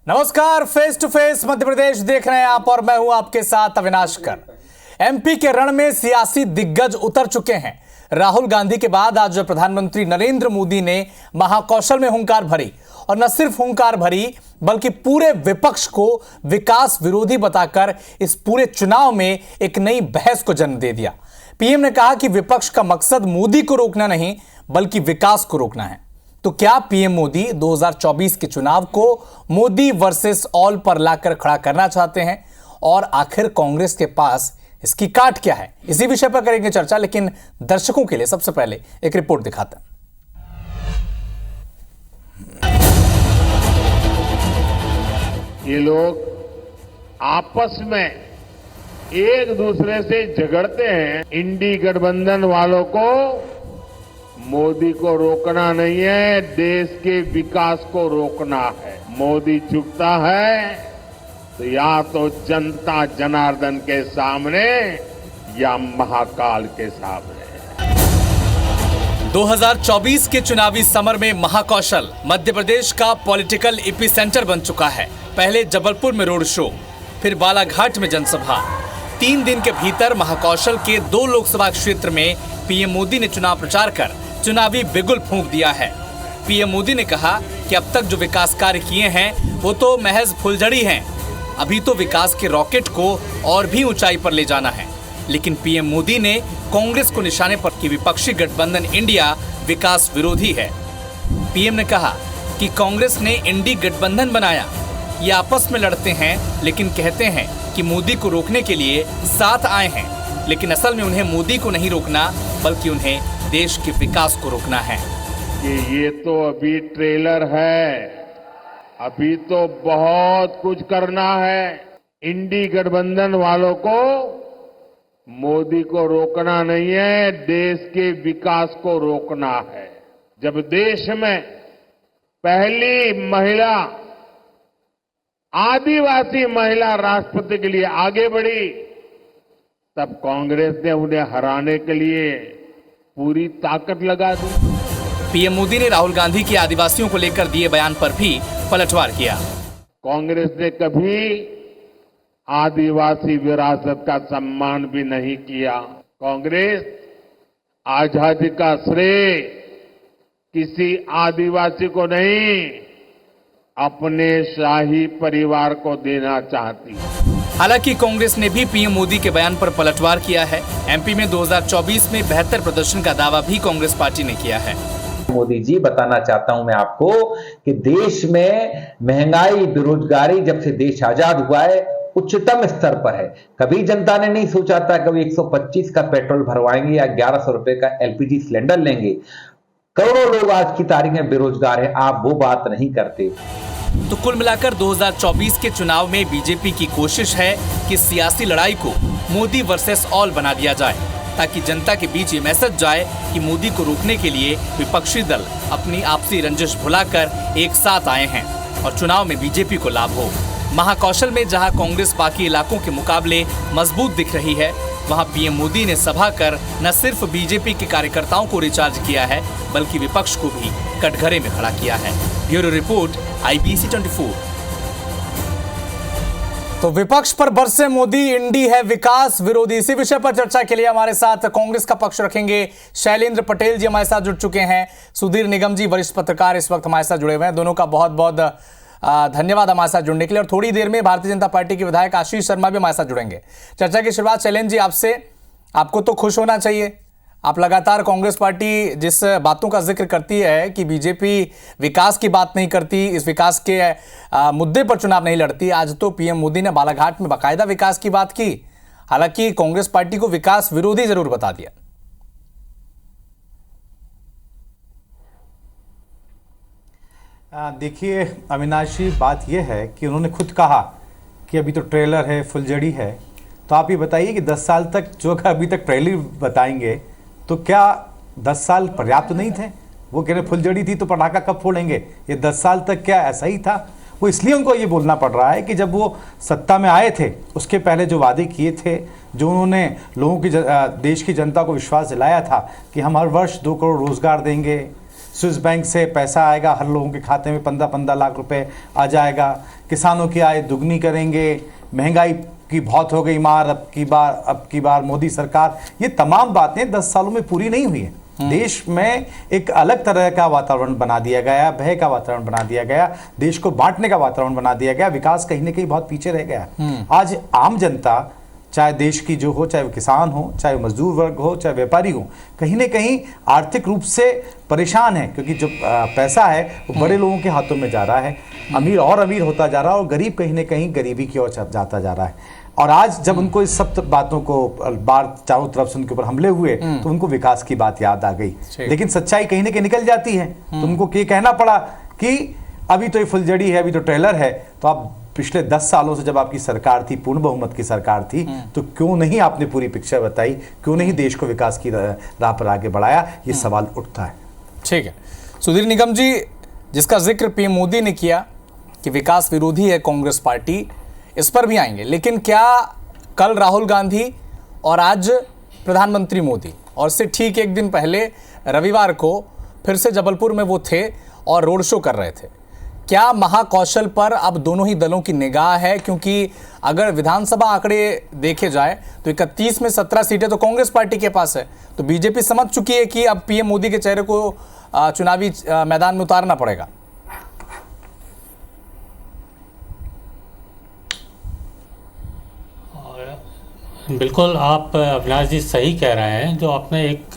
नमस्कार, face to face Madhya प्रदेश देख रहे हैं आप और मैं हूं आपके साथ अविनाश कर। एमपी के रण में सियासी दिग्गज उतर चुके हैं। राहुल गांधी के बाद आज प्रधानमंत्री नरेंद्र मोदी ने महाकौशल में हुंकार भरी और न सिर्फ हुंकार भरी बल्कि पूरे विपक्ष को विकास विरोधी बताकर इस पूरे चुनाव में एक नई बहस को जन्म दे दिया। पीएम ने कहा कि विपक्ष का मकसद मोदी को रोकना नहीं बल्कि विकास को रोकना है। तो क्या पीएम मोदी 2024 के चुनाव को मोदी वर्सेस ऑल पर लाकर खड़ा करना चाहते हैं और आखिर कांग्रेस के पास इसकी काट क्या है? इसी विषय पर करेंगे चर्चा, लेकिन दर्शकों के लिए सबसे पहले एक रिपोर्ट दिखाते हैं। ये लोग आपस में एक दूसरे से झगड़ते हैं। इंडी गठबंधन वालों को मोदी को रोकना नहीं है, देश के विकास को रोकना है। मोदी झुकता है तो या तो जनता जनार्दन के सामने या महाकाल के सामने। 2024 के चुनावी समर में महाकौशल मध्य प्रदेश का पॉलिटिकल एपिसेंटर बन चुका है। पहले जबलपुर में रोड शो, फिर बालाघाट में जनसभा। 3 दिन के भीतर महाकौशल के 2 लोकसभा क्षेत्र में पीएम मोदी ने चुनाव प्रचार कर चुनावी बिगुल फूंक दिया है। पीएम मोदी ने कहा कि अब तक जो विकास कार्य किए हैं वो तो महज फुलझड़ी हैं। अभी तो विकास के रॉकेट को और भी ऊंचाई पर ले जाना है। लेकिन पीएम मोदी ने कांग्रेस को निशाने पर कि विपक्षी गठबंधन इंडिया विकास विरोधी है। पीएम ने कहा कि कांग्रेस ने इंडी गठबंधन बनाया, ये आपस में लड़ते हैं लेकिन कहते हैं कि मोदी को रोकने के लिए साथ आए हैं, लेकिन असल में उन्हें मोदी को नहीं रोकना बल्कि उन्हें देश के विकास को रोकना है। ये तो अभी ट्रेलर है, अभी तो बहुत कुछ करना है। इंडी गठबंधन वालों को मोदी को रोकना नहीं है, देश के विकास को रोकना है। जब देश में पहली महिला आदिवासी महिला राष्ट्रपति के लिए आगे बढ़ी, तब कांग्रेस ने उन्हें हराने के लिए पूरी ताकत लगा दी। पीएम मोदी ने राहुल गांधी के आदिवासियों को लेकर दिए बयान पर भी पलटवार किया। कांग्रेस ने कभी आदिवासी विरासत का सम्मान भी नहीं किया। कांग्रेस आजादी का श्रेय किसी आदिवासी को नहीं, अपने शाही परिवार को देना चाहती है। हालांकि कांग्रेस ने भी पीएम मोदी के बयान पर पलटवार किया है। एमपी में 2024 में बेहतर प्रदर्शन का दावा भी कांग्रेस पार्टी ने किया है। मोदी जी, बताना चाहता हूं मैं आपको कि देश में महंगाई, बेरोजगारी जब से देश आजाद हुआ है उच्चतम स्तर पर है। कभी जनता ने नहीं सोचा था कभी 125 का पेट्रोल भरवाएंगे या 1100 रुपए का एलपीजी सिलेंडर लेंगे। करोड़ों लोग आज की तारीख में बेरोजगार हैं, आप वो बात नहीं करते। तो कुल मिलाकर 2024 के चुनाव में बीजेपी की कोशिश है कि सियासी लड़ाई को मोदी वर्सेस ऑल बना दिया जाए, ताकि जनता के बीच ये मैसेज जाए कि मोदी को रोकने के लिए विपक्षी दल अपनी आपसी रंजिश भुलाकर एक साथ आए हैं और चुनाव में बीजेपी को लाभ हो। महाकौशल में जहां कांग्रेस बाकी इलाकों के मुकाबले मजबूत दिख रही है, वहां पीएम मोदी ने सभा कर न सिर्फ बीजेपी के कार्यकर्ताओं को रिचार्ज किया है बल्कि विपक्ष को भी कटघरे में खड़ा किया है। Bureau report, IBC 24। तो विपक्ष पर बरसे मोदी, इंडी है विकास विरोधी। इसी विषय पर चर्चा के लिए हमारे साथ कांग्रेस का पक्ष रखेंगे शैलेंद्र पटेल जी हमारे साथ जुड़ चुके हैं। सुधीर निगम जी वरिष्ठ पत्रकार इस वक्त हमारे साथ जुड़े हुए हैं। दोनों का बहुत बहुत धन्यवाद हमारे साथ जुड़ने के लिए। और थोड़ी देर में भारतीय जनता पार्टी के विधायक आशीष शर्मा भी हमारे साथ जुड़ेंगे। चर्चा की शुरुआत शैलेंद्र जी आपसे। आपको तो खुश होना चाहिए, आप लगातार कांग्रेस पार्टी जिस बातों का जिक्र करती है कि बीजेपी विकास की बात नहीं करती, इस विकास के मुद्दे पर चुनाव नहीं लड़ती, आज तो पीएम मोदी ने बालाघाट में बाकायदा विकास की बात की। हालांकि कांग्रेस पार्टी को विकास विरोधी जरूर बता दिया। देखिए अविनाश जी, बात यह है कि उन्होंने खुद कहा कि अभी तो ट्रेलर है, फुलझड़ी है। तो आप ये बताइए कि 10 साल तक जो अभी तक ट्रेलर बताएंगे तो क्या 10 साल पर्याप्त नहीं थे? वो कह रहे फुलझड़ी थी तो पटाखा कब फोड़ेंगे? ये 10 साल तक क्या ऐसा ही था? वो इसलिए उनको ये बोलना पड़ रहा है कि जब वो सत्ता में आए थे उसके पहले जो वादे किए थे, जो उन्होंने लोगों की देश की जनता को विश्वास दिलाया था कि हम हर वर्ष 2 करोड़ रोजगार देंगे, स्विस बैंक से पैसा आएगा, हर लोगों के खाते में 15-15 लाख रुपए आ जाएगा, किसानों की आय दुगनी करेंगे, महंगाई की बहुत हो गई मार, अब की बार मोदी सरकार। ये तमाम बातें 10 सालों में पूरी नहीं हुई है। देश में एक अलग तरह का वातावरण बना दिया गया, भय का वातावरण बना दिया गया, देश को बांटने का वातावरण बना दिया गया, विकास कहीं ना कहीं बहुत पीछे रह गया। आज आम जनता, चाहे देश की जो हो, चाहे वो किसान हो, चाहे वो मजदूर वर्ग हो, चाहे व्यापारी हो, कहीं ना कहीं आर्थिक रूप से परेशान है, क्योंकि जो पैसा है वो बड़े लोगों के हाथों में जा रहा है, अमीर और अमीर होता जा रहा है और गरीब कहीं ना कहीं गरीबी की ओर जाता जा रहा है। और आज जब उनको इस सब बातों को बार चारों तरफ से उनके ऊपर हमले हुए तो उनको विकास की बात याद आ गई, लेकिन सच्चाई कहीं ना कहीं निकल जाती है। तो उनको ये कहना पड़ा कि अभी तो ये फुलझड़ी है, अभी तो ट्रेलर है। तो आप पिछले 10 सालों से जब आपकी सरकार थी, पूर्ण बहुमत की सरकार थी, तो क्यों नहीं आपने पूरी पिक्चर बताई, क्यों नहीं देश को विकास की राह पर आगे बढ़ाया, ये सवाल उठता है। ठीक है सुधीर निगम जी, जिसका जिक्र पीएम मोदी ने किया कि विकास विरोधी है कांग्रेस पार्टी, इस पर भी आएंगे, लेकिन क्या कल राहुल गांधी और आज प्रधानमंत्री मोदी और से ठीक एक दिन पहले रविवार को फिर से जबलपुर में वो थे और रोड शो कर रहे थे, क्या महाकौशल पर अब दोनों ही दलों की निगाह है? क्योंकि अगर विधानसभा आंकड़े देखे जाए तो 31 में 17 सीटें तो कांग्रेस पार्टी के पास है, तो बीजेपी समझ चुकी है कि अब पीएम मोदी के चेहरे को चुनावी मैदान में उतारना पड़ेगा। बिल्कुल, आप अविनाश जी सही कह रहे हैं। जो आपने एक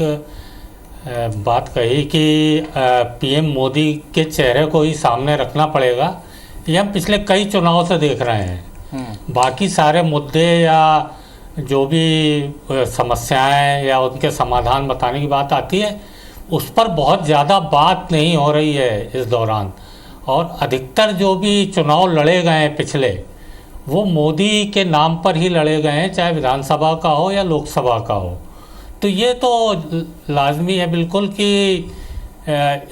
बात कही कि पीएम मोदी के चेहरे को ही सामने रखना पड़ेगा, ये हम पिछले कई चुनाव से देख रहे हैं। बाकी सारे मुद्दे या जो भी समस्याएं या उनके समाधान बताने की बात आती है, उस पर बहुत ज़्यादा बात नहीं हो रही है इस दौरान। और अधिकतर जो भी चुनाव लड़े गए हैं पिछले, वो मोदी के नाम पर ही लड़े गए हैं, चाहे विधानसभा का हो या लोकसभा का हो। तो ये तो लाजमी है बिल्कुल कि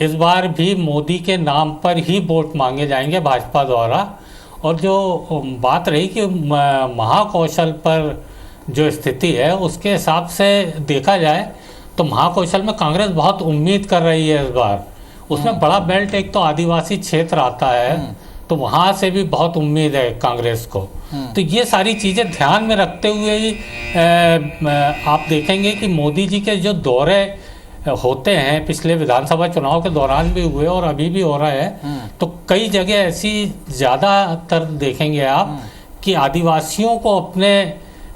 इस बार भी मोदी के नाम पर ही वोट मांगे जाएंगे भाजपा द्वारा। और जो बात रही कि महाकौशल पर जो स्थिति है, उसके हिसाब से देखा जाए तो महाकौशल में कांग्रेस बहुत उम्मीद कर रही है इस बार। उसमें बड़ा बेल्ट एक तो आदिवासी क्षेत्र आता है, तो वहाँ से भी बहुत उम्मीद है कांग्रेस को। तो ये सारी चीज़ें ध्यान में रखते हुए ही आप देखेंगे कि मोदी जी के जो दौरे होते हैं, पिछले विधानसभा चुनाव के दौरान भी हुए और अभी भी हो रहा है, तो कई जगह ऐसी ज़्यादातर देखेंगे आप कि आदिवासियों को अपने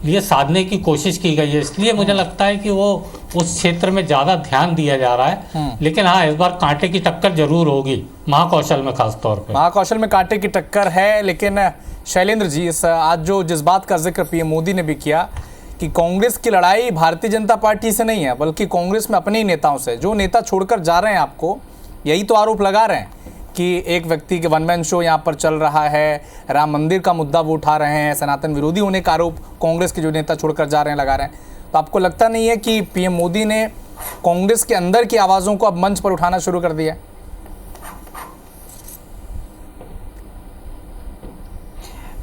लिए साधने की कोशिश की गई है। इसलिए मुझे लगता है कि वो उस क्षेत्र में ज़्यादा ध्यान दिया जा रहा है। लेकिन हाँ, इस बार कांटे की टक्कर जरूर होगी महाकौशल में, खास तौर पे महाकौशल में कांटे की टक्कर है। लेकिन शैलेंद्र जी, आज जिस बात का जिक्र पीएम मोदी ने भी किया कि कांग्रेस की लड़ाई भारतीय जनता पार्टी से नहीं है, बल्कि कांग्रेस में अपने ही नेताओं से, जो नेता छोड़कर जा रहे हैं, आपको यही तो आरोप लगा रहे हैं कि एक व्यक्ति के वन मैन शो यहाँ पर चल रहा है, राम मंदिर का मुद्दा वो उठा रहे हैं, सनातन विरोधी होने का आरोप कांग्रेस के जो नेता छोड़कर जा रहे हैं लगा रहे हैं। तो आपको लगता नहीं है कि पीएम मोदी ने कांग्रेस के अंदर की आवाज़ों को अब मंच पर उठाना शुरू कर दिया?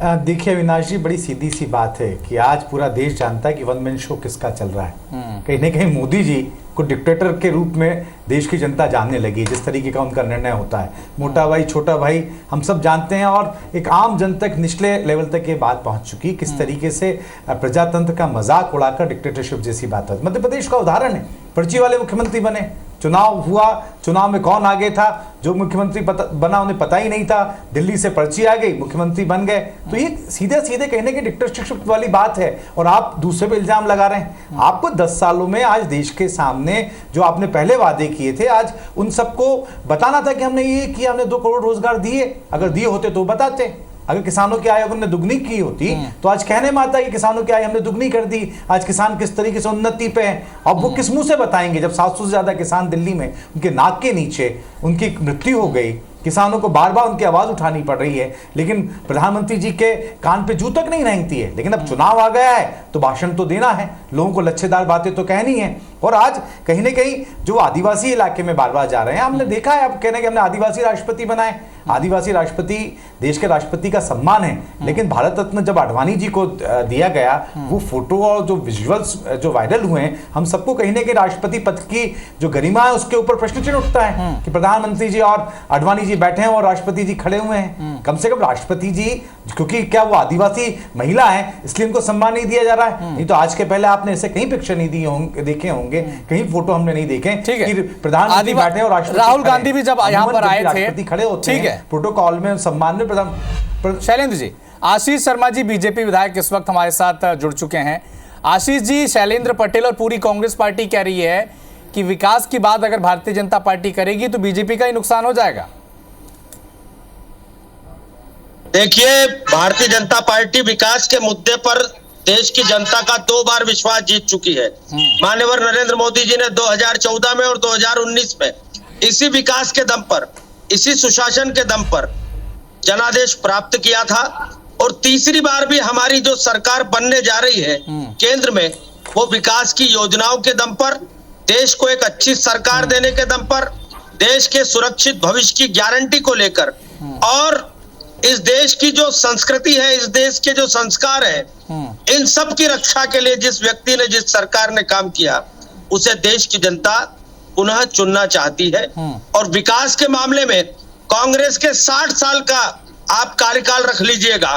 देखिए अविनाश जी, बड़ी सीधी सी बात है कि आज पूरा देश जानता है कि वन मैन शो किसका चल रहा है। कहीं ना कहीं मोदी जी को डिक्टेटर के रूप में देश की जनता जानने लगी, जिस तरीके का उनका निर्णय होता है। मोटा भाई छोटा भाई हम सब जानते हैं, और एक आम जन तक, निचले लेवल तक ये बात पहुंच चुकी किस तरीके से प्रजातंत्र का मजाक उड़ाकर डिक्टेटरशिप जैसी बात है। मध्य प्रदेश का उदाहरण है, पर्ची वाले मुख्यमंत्री बने, चुनाव हुआ, चुनाव में कौन आगे था, जो मुख्यमंत्री बना उन्हें पता ही नहीं था, दिल्ली से पर्ची आ गई, मुख्यमंत्री बन गए। तो ये सीधे सीधे कहने की डिक्टेटरशिप वाली बात है, और आप दूसरे पे इल्जाम लगा रहे हैं। आपको 10 सालों में आज देश के सामने जो आपने पहले वादे किए थे, आज उन सबको बताना था कि हमने ये किया, हमने 2 करोड़ रोजगार दिए। अगर दिए होते तो बताते। अगर किसानों की आय हमने दुगनी की होती तो आज कहने में आता है कि किसानों की आय हमने दुगनी कर दी। आज किसान किस तरीके से उन्नति पे हैं, अब वो किस मुंह से बताएंगे जब 700 से ज्यादा किसान दिल्ली में उनके नाक के नीचे उनकी मृत्यु हो गई। किसानों को बार बार उनकी आवाज उठानी पड़ रही है, लेकिन प्रधानमंत्री जी के कान पे जू तक नहीं रेंगती है। लेकिन अब चुनाव आ गया है तो भाषण तो देना है, लोगों को लच्छेदार बातें तो कहनी है। और आज कहीं ना कहीं जो आदिवासी इलाके में बार बार जा रहे हैं, हमने देखा है, अब कहने कि हमने आदिवासी राष्ट्रपति बनाए। आदिवासी राष्ट्रपति देश के राष्ट्रपति का सम्मान है, लेकिन भारत रत्न जब आडवाणी जी को दिया गया, वो फोटो और जो विजुअल्स जो वायरल हुए हैं, हम सबको कहीं ना कहीं राष्ट्रपति पद की जो गरिमा है उसके ऊपर प्रश्न चिन्ह उठता है कि प्रधानमंत्री जी और आडवाणी जी बैठे हैं और राष्ट्रपति जी खड़े हुए हैं। कम से कम राष्ट्रपति जी, क्योंकि क्या वो आदिवासी महिला है इसलिए उनको सम्मान नहीं दिया जा रहा है। नहीं तो आज के पहले आपने ऐसे कहीं पिक्चर नहीं देखे होंगे, कहीं फोटो हमने नहीं देखे कि प्रधानमंत्री बैठे और राष्ट्रपति, राहुल गांधी भी जब यहाँ पर आए थे खड़े होते ठीक है प्रोटोकॉल में सम्मान में प्रधान। शैलेंद्र जी, आशीष शर्मा जी बीजेपी विधायक इस वक्त हमारे साथ जुड़ चुके हैं। आशीष जी, शैलेंद्र पटेल और पूरी कांग्रेस पार्टी कह रही है कि विकास की बात अगर भारतीय जनता पार्टी करेगी तो बीजेपी का ही नुकसान हो जाएगा। देखिए, भारतीय जनता पार्टी विकास के मुद्दे पर देश की जनता का 2 बार विश्वास जीत चुकी है। माननीय नरेंद्र मोदी जी ने 2014 में और 2019 में इसी विकास के दम पर, इसी सुशासन के दम पर जनादेश प्राप्त किया था, और तीसरी बार भी हमारी जो सरकार बनने जा रही है केंद्र में, वो विकास की योजनाओं के दम पर, देश को एक अच्छी सरकार देने के दम पर, देश के सुरक्षित भविष्य की गारंटी को लेकर, और इस देश की जो संस्कृति है, इस देश के जो संस्कार है, इन सब की रक्षा के लिए जिस व्यक्ति ने, जिस सरकार ने काम किया, उसे देश की जनता पुनः चुनना चाहती है। और विकास के मामले में कांग्रेस के 60 साल का आप कार्यकाल रख लीजिएगा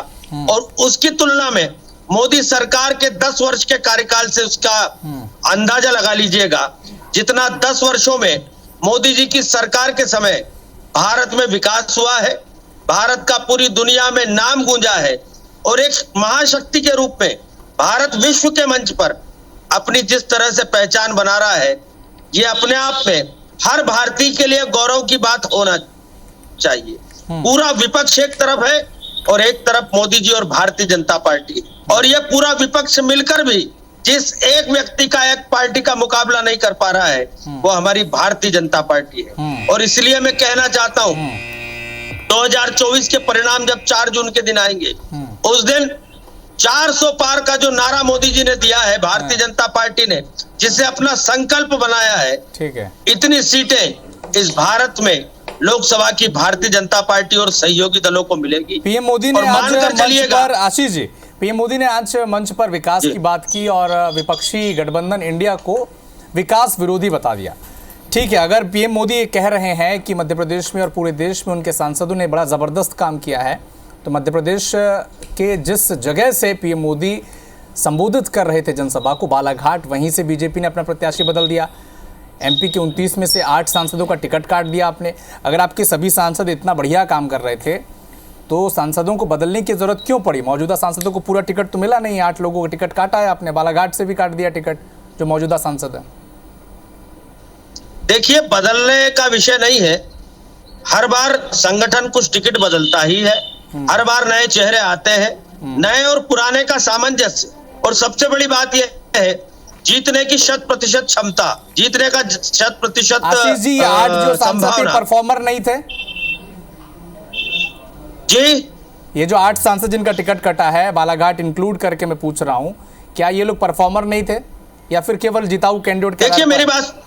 और उसकी तुलना में मोदी सरकार के 10 वर्ष के कार्यकाल से उसका अंदाजा लगा लीजिएगा। जितना 10 वर्षों में मोदी जी की सरकार के समय भारत में विकास हुआ है, भारत का पूरी दुनिया में नाम गूंजा है, और एक महाशक्ति के रूप में भारत विश्व के मंच पर अपनी जिस तरह से पहचान बना रहा है, ये अपने आप में हर भारतीय के लिए गौरव की बात होना चाहिए। पूरा विपक्ष एक तरफ है और एक तरफ मोदी जी और भारतीय जनता पार्टी, और ये पूरा विपक्ष मिलकर भी जिस एक व्यक्ति का, एक पार्टी का मुकाबला नहीं कर पा रहा है, वो हमारी भारतीय जनता पार्टी है। और इसलिए मैं कहना चाहता हूं, 2024 के परिणाम जब 4 जून के दिन आएंगे, उस दिन 400 पार का जो नारा मोदी जी ने दिया है, भारतीय जनता पार्टी ने जिसे अपना संकल्प बनाया है, ठीक है, इतनी सीटें इस भारत में लोकसभा की भारतीय जनता पार्टी और सहयोगी दलों को मिलेगी। पीएम मोदी ने आज मंच पर, आशीष जी, पीएम मोदी ने आज मंच पर विकास की बात की और विपक्षी गठबंधन इंडिया को विकास विरोधी बता दिया। ठीक है, अगर पीएम मोदी कह रहे हैं कि मध्य प्रदेश में और पूरे देश में उनके सांसदों ने बड़ा ज़बरदस्त काम किया है, तो मध्य प्रदेश के जिस जगह से पीएम मोदी संबोधित कर रहे थे जनसभा को, बालाघाट, वहीं से बीजेपी ने अपना प्रत्याशी बदल दिया। एमपी के 29 में से 8 सांसदों का टिकट काट दिया आपने। अगर आपके सभी सांसद इतना बढ़िया काम कर रहे थे तो सांसदों को बदलने की ज़रूरत क्यों पड़ी? मौजूदा सांसदों को पूरा टिकट तो मिला नहीं, 8 लोगों का टिकट काटा है आपने, बालाघाट से भी काट दिया टिकट जो मौजूदा सांसद है। देखिए, बदलने का विषय नहीं है, हर बार संगठन कुछ टिकट बदलता ही है, हर बार नए चेहरे आते हैं, नए और पुराने का सामंजस्य, और सबसे बड़ी बात यह है जीतने की 100% क्षमता, जीतने का 100% आशीष जी, 8 जो सांसद परफॉर्मर नहीं थे जी, ये जो 8 सांसद जिनका टिकट कटा है, बालाघाट इंक्लूड करके मैं पूछ रहा हूं, क्या ये लोग परफॉर्मर नहीं थे या फिर केवल जिताऊ कैंडिडेट? देखिए मेरी बात,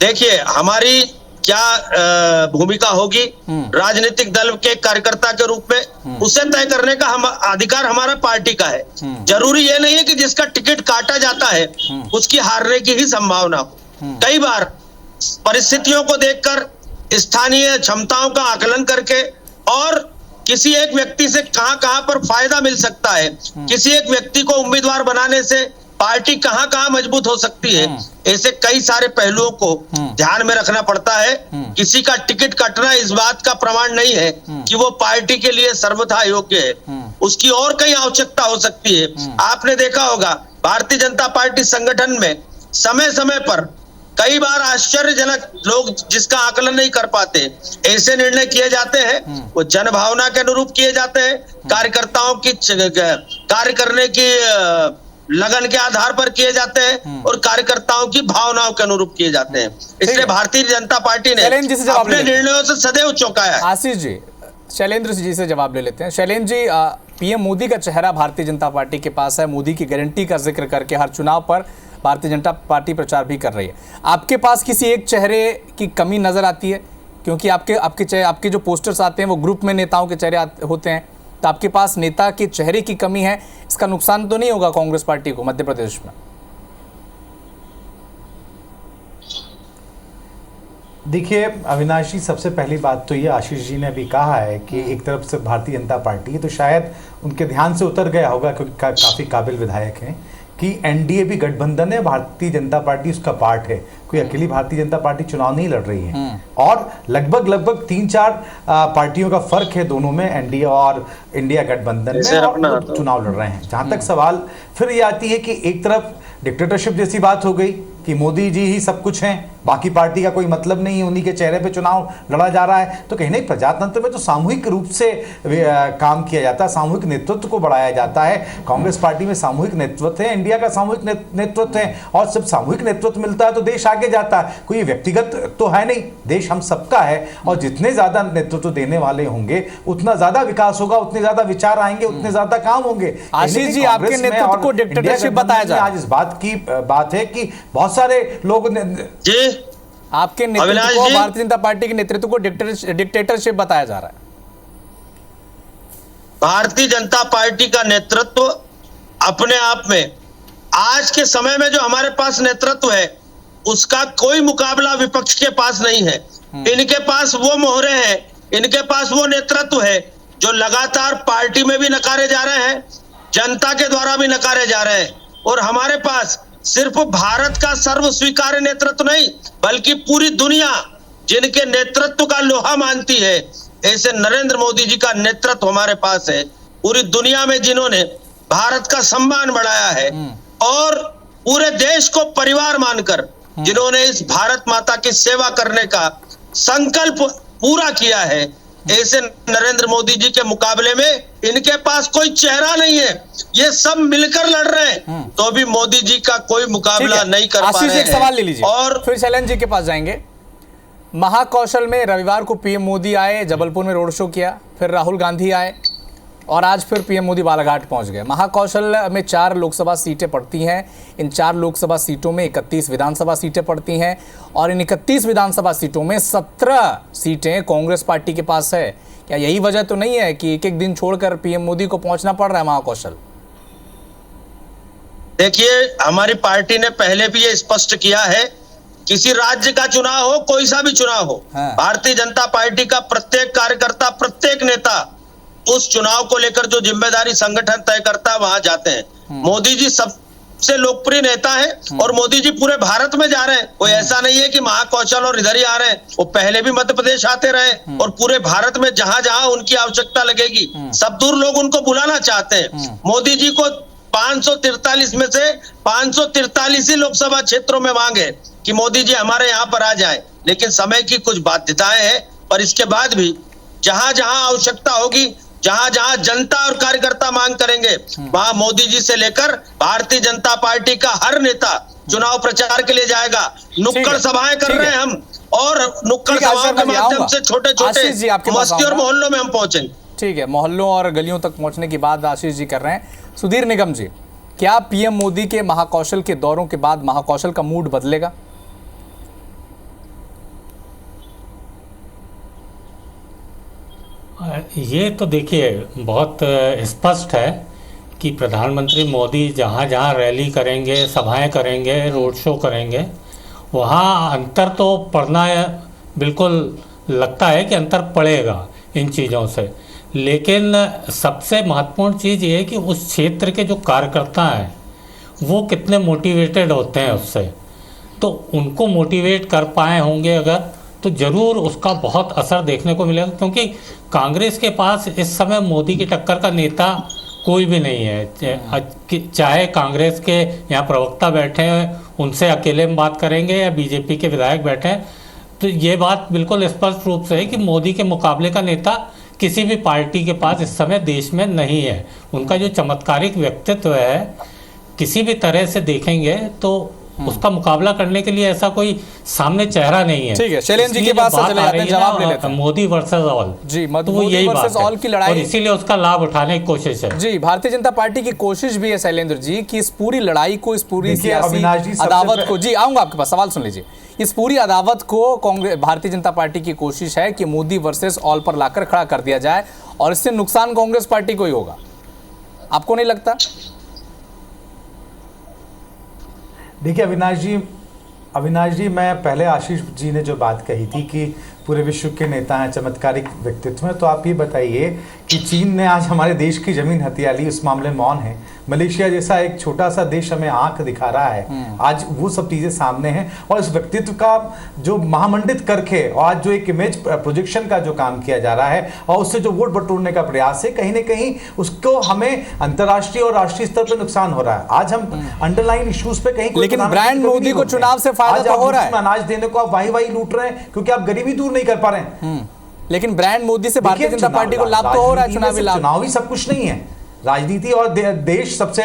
देखिए हमारी क्या भूमिका होगी राजनीतिक दल के कार्यकर्ता के रूप में, उसे तय करने का हम अधिकार हमारा पार्टी का है। जरूरी ये नहीं है कि जिसका टिकट काटा जाता है उसकी हारने की ही संभावना हो। कई बार परिस्थितियों को देखकर, स्थानीय क्षमताओं का आकलन करके, और किसी एक व्यक्ति से कहां पर फायदा मिल सकता है, किसी एक व्यक्ति को उम्मीदवार बनाने से पार्टी कहां मजबूत हो सकती है, ऐसे कई सारे पहलुओं को ध्यान में रखना पड़ता है। किसी का टिकट कटना इस बात का प्रमाण नहीं है कि वो पार्टी के लिए सर्वथा योग्य है, उसकी और कई आवश्यकता हो सकती है। आपने देखा होगा भारतीय जनता पार्टी संगठन में समय समय पर कई बार आश्चर्यजनक, लोग जिसका आकलन नहीं कर पाते, ऐसे निर्णय किए जाते हैं, वो जनभावना के अनुरूप किए जाते हैं, कार्यकर्ताओं की कार्य करने की लगन के आधार पर किए जाते हैं, और कार्यकर्ताओं की भावनाओं के अनुरूप किए जाते हैं। इसलिए भारतीय जनता पार्टी ने अपने निर्णयों से सदैव चौंकाया है। आशीष जी, शैलेंद्र जी से जवाब ले लेते हैं। शैलेंद्र जी, पीएम मोदी का चेहरा भारतीय जनता पार्टी के पास है, मोदी की गारंटी का जिक्र करके हर चुनाव पर भारतीय जनता पार्टी प्रचार भी कर रही है। आपके पास किसी एक चेहरे की कमी नजर आती है क्योंकि आपके जो पोस्टर्स आते हैं वो ग्रुप में नेताओं के चेहरे होते हैं, तो आपके पास नेता के चेहरे की कमी है, इसका नुकसान तो नहीं होगा कांग्रेस पार्टी को मध्य प्रदेश में? देखिए अविनाश जी, सबसे पहली बात तो ये आशीष जी ने अभी कहा है कि एक तरफ से भारतीय जनता पार्टी है, तो शायद उनके ध्यान से उतर गया होगा क्योंकि काफ़ी काबिल विधायक हैं कि एनडीए भी गठबंधन है, भारतीय जनता पार्टी उसका पार्ट है, कोई अकेली भारतीय जनता पार्टी चुनाव नहीं लड़ रही है। और लगभग 3-4 पार्टियों का फर्क है दोनों में, एनडीए और इंडिया गठबंधन में, और चुनाव लड़ रहे हैं। जहां तक सवाल फिर ये आती है कि एक तरफ डिक्टेटरशिप जैसी बात हो गई कि मोदी जी ही सब कुछ हैं, बाकी पार्टी का कोई मतलब नहीं है, उन्हीं के चेहरे पे चुनाव लड़ा जा रहा है। तो कहीं नहीं, प्रजातंत्र में तो सामूहिक रूप से काम किया जाता है, सामूहिक नेतृत्व को बढ़ाया जाता है। कांग्रेस पार्टी में सामूहिक नेतृत्व है, इंडिया का सामूहिक नेतृत्व है, और जब सामूहिक नेतृत्व मिलता है तो देश आगे जाता है। कोई व्यक्तिगत तो है नहीं, देश हम सबका है, और जितने ज्यादा नेतृत्व देने वाले होंगे उतना ज्यादा विकास होगा, उतने ज्यादा विचार आएंगे, उतने ज्यादा काम होंगे। आशीष जी, आपके नेतृत्व को डिक्टेटरशिप बताया जा रहा है। आज इस बात की बात है कि बहुत सारे लोग जी, आपके नेतृत्व को, भारतीय जनता पार्टी के नेतृत्व को डिक्टेटरशिप बताया जा रहा है। भारतीय जनता पार्टी का नेतृत्व अपने आप में आज के समय में जो हमारे पास नेतृत्व है उसका कोई मुकाबला विपक्ष के पास नहीं है। इनके पास वो मोहरे हैं, इनके पास वो नेतृत्व है जो लगातार पार्टी में भी नकारे जा रहे हैं, जनता के द्वारा भी नकारे जा रहे हैं। और हमारे पास सिर्फ भारत का सर्व स्वीकार्य नेतृत्व नहीं बल्कि पूरी दुनिया जिनके नेतृत्व का लोहा मानती है, ऐसे नरेंद्र मोदी जी का नेतृत्व हमारे पास है। पूरी दुनिया में जिन्होंने भारत का सम्मान बढ़ाया है और पूरे देश को परिवार मानकर जिन्होंने इस भारत माता की सेवा करने का संकल्प पूरा किया है, ऐसे नरेंद्र मोदी जी के मुकाबले में इनके पास कोई चेहरा नहीं है। ये सब मिलकर लड़ रहे हैं तो भी मोदी जी का कोई मुकाबला नहीं कर पा रहे हैं। एक सवाल ले लीजिए और फिर शैलेंद्र जी के पास जाएंगे। महाकौशल में रविवार को पीएम मोदी आए, जबलपुर में रोड शो किया, फिर राहुल गांधी आए और आज फिर पीएम मोदी बालाघाट पहुंच गए। महाकौशल में 4 लोकसभा सीटें पड़ती हैं। इन 4 लोकसभा सीटों में 31 विधानसभा सीटें पड़ती हैं और इन 31 विधानसभा सीटों में 17 सीटें कांग्रेस पार्टी के पास है। क्या यही वजह तो नहीं है कि एक दिन छोड़कर पीएम मोदी को पहुंचना पड़ रहा है महाकौशल? देखिए, हमारी पार्टी ने पहले भी ये स्पष्ट किया है, किसी राज्य का चुनाव हो, कोई सा भी चुनाव हो, भारतीय जनता पार्टी का प्रत्येक कार्यकर्ता, प्रत्येक नेता उस चुनाव को लेकर जो जिम्मेदारी संगठन तय करता है वहां जाते हैं। मोदी जी सबसे लोकप्रिय नेता है और मोदी जी पूरे भारत में जा रहे हैं। कोई ऐसा नहीं है कि महाकौशल और इधर ही आ रहे हैं, वो पहले भी मध्य प्रदेश आते रहे और पूरे भारत में जहां जहां उनकी आवश्यकता लगेगी सब दूर लोग उनको बुलाना चाहते हैं। मोदी जी को 543 में से 543 ही लोकसभा क्षेत्रों में मांगे कि मोदी जी हमारे यहाँ पर आ जाए, लेकिन समय की कुछ बाध्यताएं हैं। पर इसके बाद भी जहां जहां आवश्यकता होगी, जहां जहां जनता और कार्यकर्ता मांग करेंगे, वहां मोदी जी से लेकर भारतीय जनता पार्टी का हर नेता चुनाव प्रचार के लिए जाएगा। नुक्कड़ सभाएं कर रहे हैं हम, और नुक्कड़ सभाओं के माध्यम से छोटे छोटे बस्ती और मोहल्लों में हम पहुंचेंगे। ठीक है, मोहल्लों और गलियों तक पहुंचने की बात आशीष जी कर रहे हैं। सुधीर निगम जी, क्या पीएम मोदी के महाकौशल के दौरों के बाद महाकौशल का मूड बदलेगा? ये तो देखिए बहुत स्पष्ट है कि प्रधानमंत्री मोदी जहाँ जहाँ रैली करेंगे, सभाएं करेंगे, रोड शो करेंगे, वहाँ अंतर तो पड़ना बिल्कुल लगता है कि अंतर पड़ेगा इन चीज़ों से। लेकिन सबसे महत्वपूर्ण चीज़ ये है कि उस क्षेत्र के जो कार्यकर्ता हैं वो कितने मोटिवेटेड होते हैं उससे, तो उनको मोटिवेट कर पाए होंगे अगर, तो ज़रूर उसका बहुत असर देखने को मिलेगा। क्योंकि कांग्रेस के पास इस समय मोदी की टक्कर का नेता कोई भी नहीं है। चाहे कांग्रेस के यहाँ प्रवक्ता बैठे हैं, उनसे अकेले में बात करेंगे, या बीजेपी के विधायक बैठे हैं, तो ये बात बिल्कुल स्पष्ट रूप से है कि मोदी के मुकाबले का नेता किसी भी पार्टी के पास इस समय देश में नहीं है। उनका जो चमत्कारिक व्यक्तित्व है, किसी भी तरह से देखेंगे तो उसका मुकाबला करने के लिए ऐसा कोई सामने चेहरा नहीं है। ठीक है, शैलेंद्र जी इसलिए के पास जो से बात चले आ जाते हैं, रही है जवाब ले ना, लेते हैं। मोदी वर्सेस ऑल जी, तो वो मोदी यही वर्सेस बात ऑल है की लड़ाई। और इसीलिए उसका लाभ उठाने की कोशिश है। जी, भारतीय जनता पार्टी की कोशिश भी है शैलेंद्र जी कि इस पूरी लड़ाई को, इस पूरी देखिए, अविनाश जी, सियासी सबसे अदावत को, जी आऊंगा आपके पास, सवाल सुन लीजिए। इस पूरी अदावत को कांग्रेस, भारतीय जनता पार्टी की कोशिश है कि मोदी वर्सेस ऑल पर लाकर खड़ा कर दिया जाए और इससे नुकसान कांग्रेस पार्टी को ही होगा। आपको नहीं लगता? देखिए अविनाश जी, मैं पहले आशीष जी ने जो बात कही थी कि पूरे विश्व के नेता हैं, चमत्कारिक व्यक्तित्व हैं, तो आप ये बताइए कि चीन ने आज हमारे देश की जमीन हथिया ली, उस मामले में मौन है। मलेशिया जैसा एक छोटा सा देश हमें आंख दिखा रहा है, आज वो सब चीजें सामने हैं। और इस व्यक्तित्व का जो महामंडित करके और आज जो एक इमेज प्रोजेक्शन का जो काम किया जा रहा है और उससे जो वोट बटोरने का प्रयास है, कहीं ना कहीं उसको हमें अंतर्राष्ट्रीय और राष्ट्रीय स्तर पर नुकसान हो रहा है। आज हम अंडरलाइन इश्यूज पे कहीं, लेकिन ब्रांड मोदी को चुनाव से फायदा तो हो रहा है। अनाज देने को आप वाही लूट रहे हैं क्योंकि आप गरीबी दूर नहीं कर पा रहे हैं। लेकिन ब्रांड मोदी से भारतीय जनता पार्टी को लाभ तो हो रहा है, चुनावी लाभ। चुनाव ही सब कुछ नहीं है, राजनीति और देश सबसे,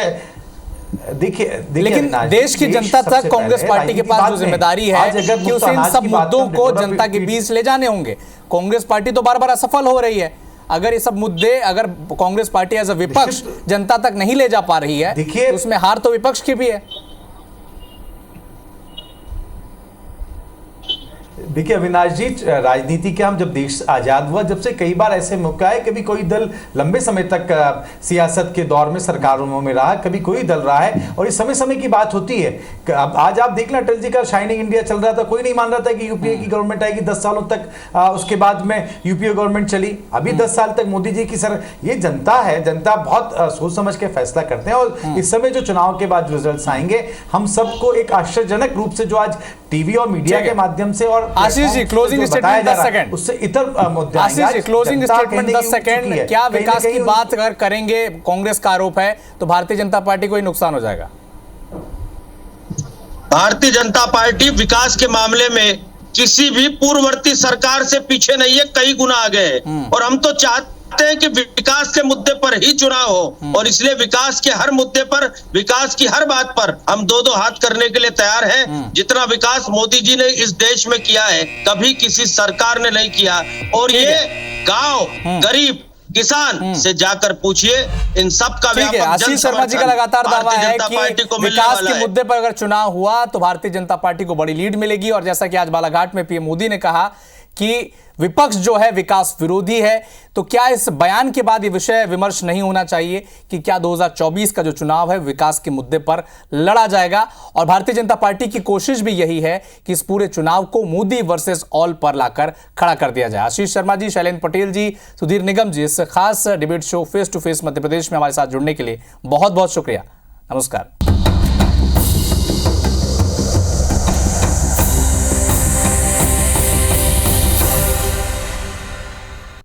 देखिए लेकिन देश की जनता तक कांग्रेस पार्टी के पास जो जिम्मेदारी है कि उसे इन सब मुद्दों को जनता के बीच ले जाने होंगे। कांग्रेस पार्टी तो बार बार असफल हो रही है। अगर ये सब मुद्दे, अगर कांग्रेस पार्टी एज अ विपक्ष जनता तक नहीं ले जा पा रही है, देखिए, तो उसमें हार तो विपक्ष की भी है। देखिए अविनाश जी, राजनीति के हम जब देश आजाद हुआ, जब से कई बार ऐसे मौका है, कभी कोई दल लंबे समय तक सियासत के दौर में सरकारों में रहा, कभी कोई दल रहा है, और ये समय समय की बात होती है। आज आप देख लें, अटल जी का शाइनिंग इंडिया चल रहा था, कोई नहीं मान रहा था कि यूपीए की गवर्नमेंट आएगी 10 सालों तक, उसके बाद में यूपीए गवर्नमेंट चली, अभी 10 साल तक मोदी जी की ये जनता है, जनता बहुत सोच समझ के फैसला करते हैं। और इस समय जो चुनाव के बाद रिजल्ट आएंगे, हम सबको एक आश्चर्यजनक रूप से जो आज टीवी और मीडिया के माध्यम से, और Ashish ji closing statement 10 second, उससे इतर मुद्दे, Ashish ji closing statement 10 second, क्या विकास की बात अगर करेंगे, कांग्रेस का आरोप है तो भारतीय जनता पार्टी को ही नुकसान हो जाएगा? भारतीय जनता पार्टी विकास के मामले में किसी भी पूर्ववर्ती सरकार से पीछे नहीं है, कई गुना आगे है। और हम तो चाहते हैं कि विकास के मुद्दे पर ही चुनाव हो, और इसलिए विकास के हर मुद्दे पर, विकास की हर बात पर हम दो हाथ करने के लिए तैयार हैं। जितना विकास मोदी जी ने इस देश में किया है, कभी किसी सरकार ने नहीं किया। और ये गांव, गरीब, किसान से जाकर पूछिए, इन सब का व्यापक आशीष शर्मा जी का लगातार दावा है कि विकास के मुद्दे पर अगर चुनाव हुआ तो भारतीय जनता पार्टी को बड़ी लीड मिलेगी। और जैसा कि आज बालाघाट में पीएम मोदी ने कहा कि विपक्ष जो है विकास विरोधी है, तो क्या इस बयान के बाद ये विषय विमर्श नहीं होना चाहिए कि क्या 2024 का जो चुनाव है विकास के मुद्दे पर लड़ा जाएगा? और भारतीय जनता पार्टी की कोशिश भी यही है कि इस पूरे चुनाव को मोदी वर्सेस ऑल पर लाकर खड़ा कर दिया जाए। आशीष शर्मा जी, शैलेंद्र पटेल जी, सुधीर निगम जी, इस खास debate show face to face Madhya Pradesh में हमारे साथ जुड़ने के लिए बहुत बहुत शुक्रिया। नमस्कार।